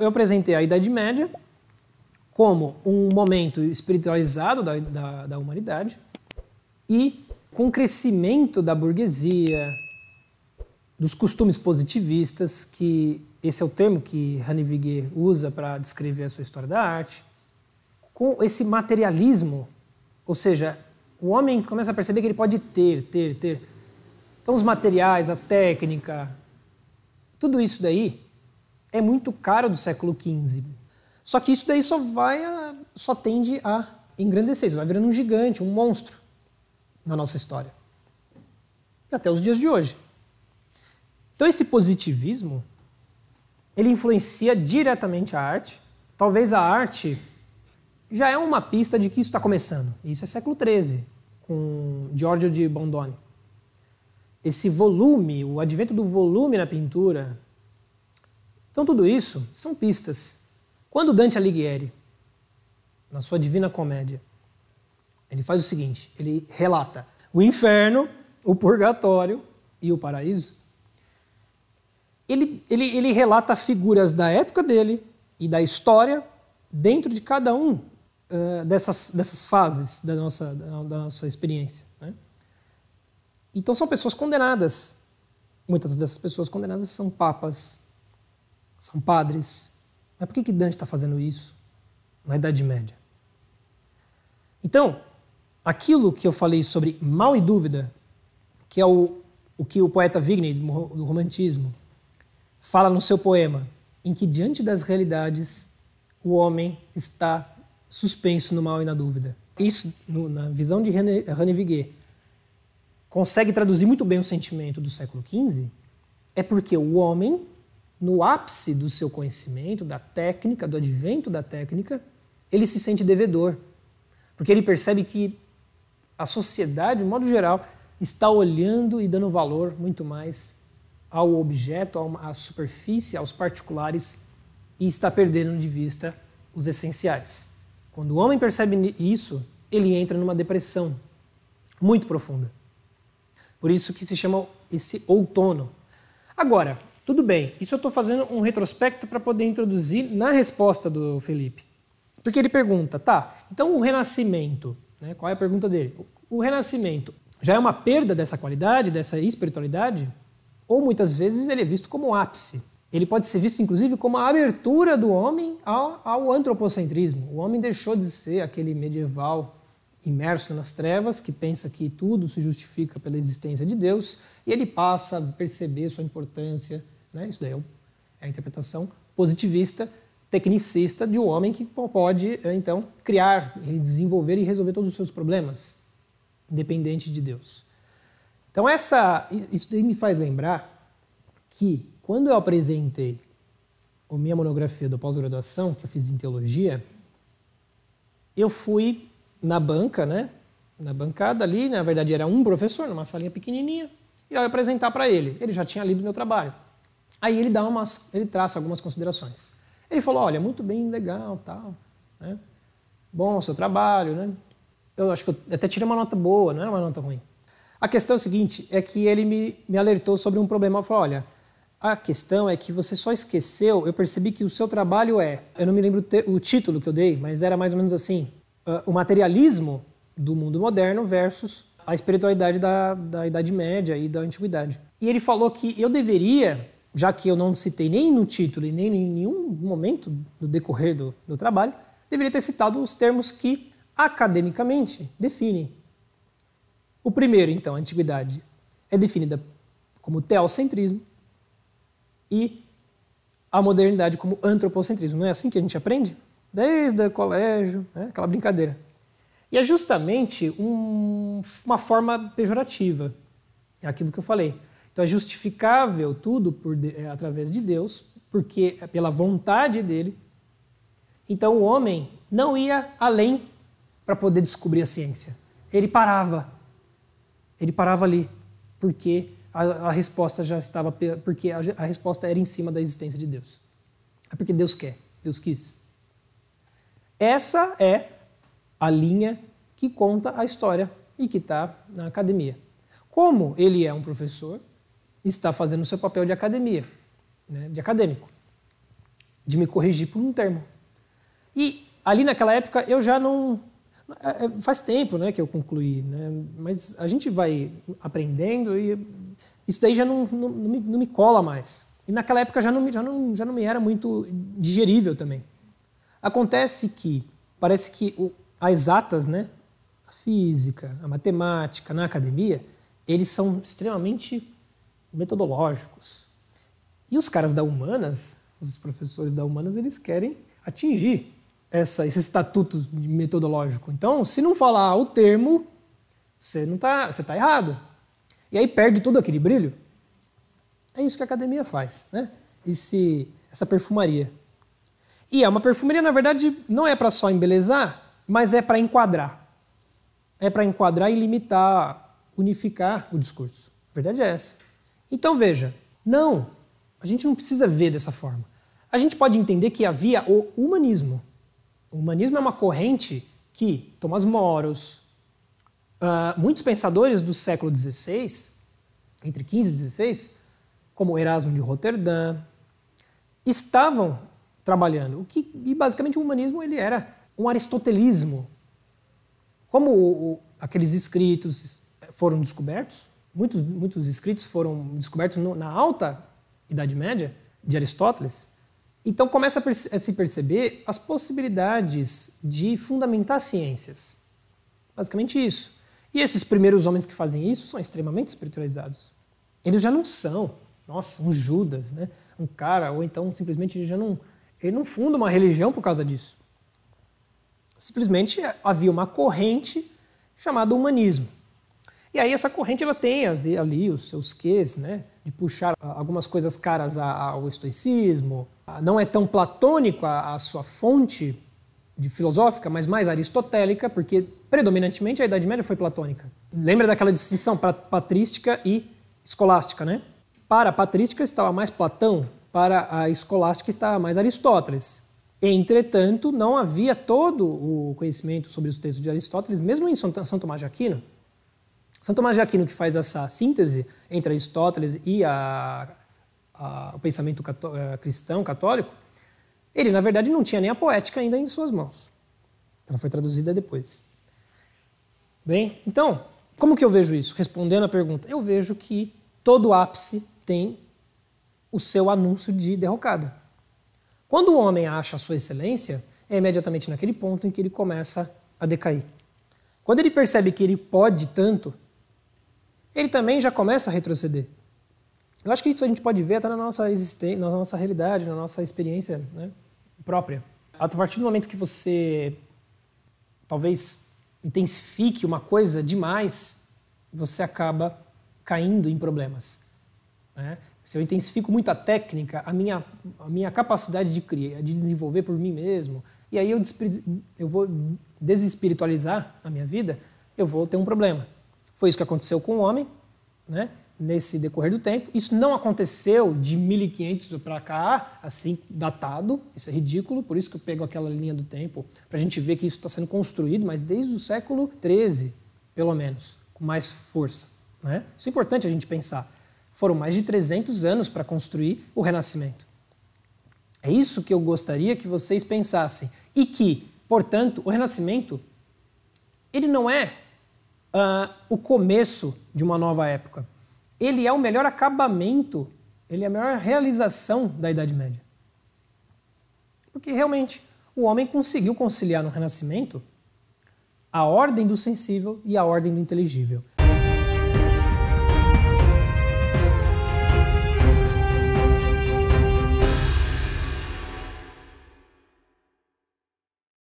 Eu apresentei a Idade Média como um momento espiritualizado da humanidade e com o crescimento da burguesia, dos costumes positivistas, que esse é o termo que René Viguier usa para descrever a sua história da arte, com esse materialismo, ou seja, o homem começa a perceber que ele pode ter. Então os materiais, a técnica, tudo isso daí é muito caro do século XV. Só que isso daí só tende a engrandecer, isso vai virando um gigante, um monstro na nossa história. E até os dias de hoje. Então esse positivismo, ele influencia diretamente a arte. Talvez a arte já é uma pista de que isso está começando. Isso é século XIII, com Giorgio de Bondone. Esse volume, o advento do volume na pintura. Então tudo isso são pistas. Quando Dante Alighieri, na sua Divina Comédia, ele faz o seguinte, ele relata o inferno, o purgatório e o paraíso. Ele relata figuras da época dele e da história dentro de cada um dessas fases da nossa experiência. Né? Então são pessoas condenadas. Muitas dessas pessoas condenadas são papas, são padres. Mas por que Dante está fazendo isso na Idade Média? Então, aquilo que eu falei sobre Mal e Dúvida, que é o que o poeta Vigny, do Romantismo, fala no seu poema, em que diante das realidades o homem está suspenso no mal e na dúvida. Isso, na visão de René Viguier, consegue traduzir muito bem o sentimento do século XV, é porque o homem, no ápice do seu conhecimento, da técnica, do advento da técnica, ele se sente devedor. Porque ele percebe que a sociedade, de modo geral, está olhando e dando valor muito mais ao objeto, à superfície, aos particulares, e está perdendo de vista os essenciais. Quando o homem percebe isso, ele entra numa depressão muito profunda. Por isso que se chama esse outono. Agora, tudo bem, isso eu estou fazendo um retrospecto para poder introduzir na resposta do Felipe. Porque ele pergunta, tá, então o renascimento, né, qual é a pergunta dele? O renascimento já é uma perda dessa qualidade, dessa espiritualidade? Ou muitas vezes ele é visto como um ápice? Ele pode ser visto inclusive como a abertura do homem ao antropocentrismo. O homem deixou de ser aquele medieval imerso nas trevas, que pensa que tudo se justifica pela existência de Deus, e ele passa a perceber sua importância. Né? Isso daí é a interpretação positivista, tecnicista de um homem que pode, então, criar, desenvolver e resolver todos os seus problemas, independente de Deus. Então isso daí me faz lembrar que, quando eu apresentei a minha monografia da pós-graduação, que eu fiz em teologia, eu fui na banca, né? Na bancada ali, na verdade era um professor, numa salinha pequenininha, e eu ia apresentar para ele. Ele já tinha lido meu trabalho. Aí ele traça algumas considerações. Ele falou, olha, muito bem, legal, tal, né? Bom o seu trabalho, né? Eu acho que eu até tirei uma nota boa, não era uma nota ruim. A questão é o seguinte, é que ele me alertou sobre um problema. Ele falou, olha, a questão é que você só esqueceu, eu percebi que o seu trabalho eu não me lembro o título que eu dei, mas era mais ou menos assim, o materialismo do mundo moderno versus a espiritualidade da Idade Média e da Antiguidade. E ele falou que eu deveria, já que eu não citei nem no título e nem em nenhum momento do decorrer do trabalho, deveria ter citado os termos que academicamente definem. O primeiro, então, a Antiguidade, é definida como teocentrismo e a modernidade como antropocentrismo. Não é assim que a gente aprende? Desde o colégio, né? Aquela brincadeira. E é justamente uma forma pejorativa. É aquilo que eu falei. Então é justificável tudo através de Deus, porque é pela vontade dele. Então o homem não ia além para poder descobrir a ciência. Ele parava ali, porque a resposta já estava, porque a resposta era em cima da existência de Deus. É porque Deus quer, Deus quis. Essa é a linha que conta a história e que está na academia. Como ele é um professor, está fazendo o seu papel de academia, né, de acadêmico, de me corrigir por um termo. E ali naquela época eu já não... Faz tempo, né, que eu concluí, né, mas a gente vai aprendendo e isso daí já não me cola mais. E naquela época já não me era muito digerível também. Acontece que parece que as exatas, né, a física, a matemática, na academia, eles são extremamente metodológicos. E os caras da humanas, os professores da humanas, eles querem atingir esse estatuto metodológico. Então, se não falar o termo, você está errado. E aí perde todo aquele brilho. É isso que a academia faz, né? Essa perfumaria. E é uma perfumaria, na verdade, não é para só embelezar, mas é para enquadrar. É para enquadrar e limitar, unificar o discurso. A verdade é essa. Então, veja, a gente não precisa ver dessa forma. A gente pode entender que havia o humanismo. O humanismo é uma corrente que Tomás Moros, muitos pensadores do século XVI, entre XV e XVI, como Erasmo de Roterdã, estavam trabalhando. E basicamente o humanismo ele era um aristotelismo. Como aqueles escritos foram descobertos, muitos escritos foram descobertos na alta Idade Média de Aristóteles, então começa a se perceber as possibilidades de fundamentar ciências. Basicamente isso. E esses primeiros homens que fazem isso são extremamente espiritualizados. Eles já não são, um Judas, né? Um cara, ou então simplesmente ele não funda uma religião por causa disso. Simplesmente havia uma corrente chamada humanismo. E aí essa corrente ela tem ali os seus quês, né? De puxar algumas coisas caras ao estoicismo. Não é tão platônico a sua fonte filosófica, mas mais aristotélica, porque predominantemente a Idade Média foi platônica. Lembra daquela distinção patrística e escolástica, né? Para a patrística estava mais Platão, para a escolástica estava mais Aristóteles. Entretanto, não havia todo o conhecimento sobre os textos de Aristóteles, mesmo em São Tomás de Aquino. São Tomás de Aquino, que faz essa síntese entre Aristóteles e o pensamento cristão, católico, ele, na verdade, não tinha nem a poética ainda em suas mãos. Ela foi traduzida depois. Bem, então, como que eu vejo isso? Respondendo à pergunta, eu vejo que todo ápice tem o seu anúncio de derrocada. Quando o homem acha a sua excelência, é imediatamente naquele ponto em que ele começa a decair. Quando ele percebe que ele pode tanto, ele também já começa a retroceder. Eu acho que isso a gente pode ver até na nossa existência, na nossa realidade, na nossa experiência, né, própria. A partir do momento que você talvez intensifique uma coisa demais, você acaba caindo em problemas, né? Se eu intensifico muito a técnica, a minha capacidade de criar, de desenvolver por mim mesmo, e aí eu vou desespiritualizar a minha vida, eu vou ter um problema. Foi isso que aconteceu com o homem, né? Nesse decorrer do tempo. Isso não aconteceu de 1500 para cá, assim, datado. Isso é ridículo, por isso que eu pego aquela linha do tempo, para a gente ver que isso está sendo construído, mas desde o século XIII, pelo menos, com mais força, né? Isso é importante a gente pensar. Foram mais de 300 anos para construir o Renascimento. É isso que eu gostaria que vocês pensassem. E que, portanto, o Renascimento, ele não é o começo de uma nova época. Ele é o melhor acabamento, ele é a melhor realização da Idade Média. Porque realmente o homem conseguiu conciliar no Renascimento a ordem do sensível e a ordem do inteligível.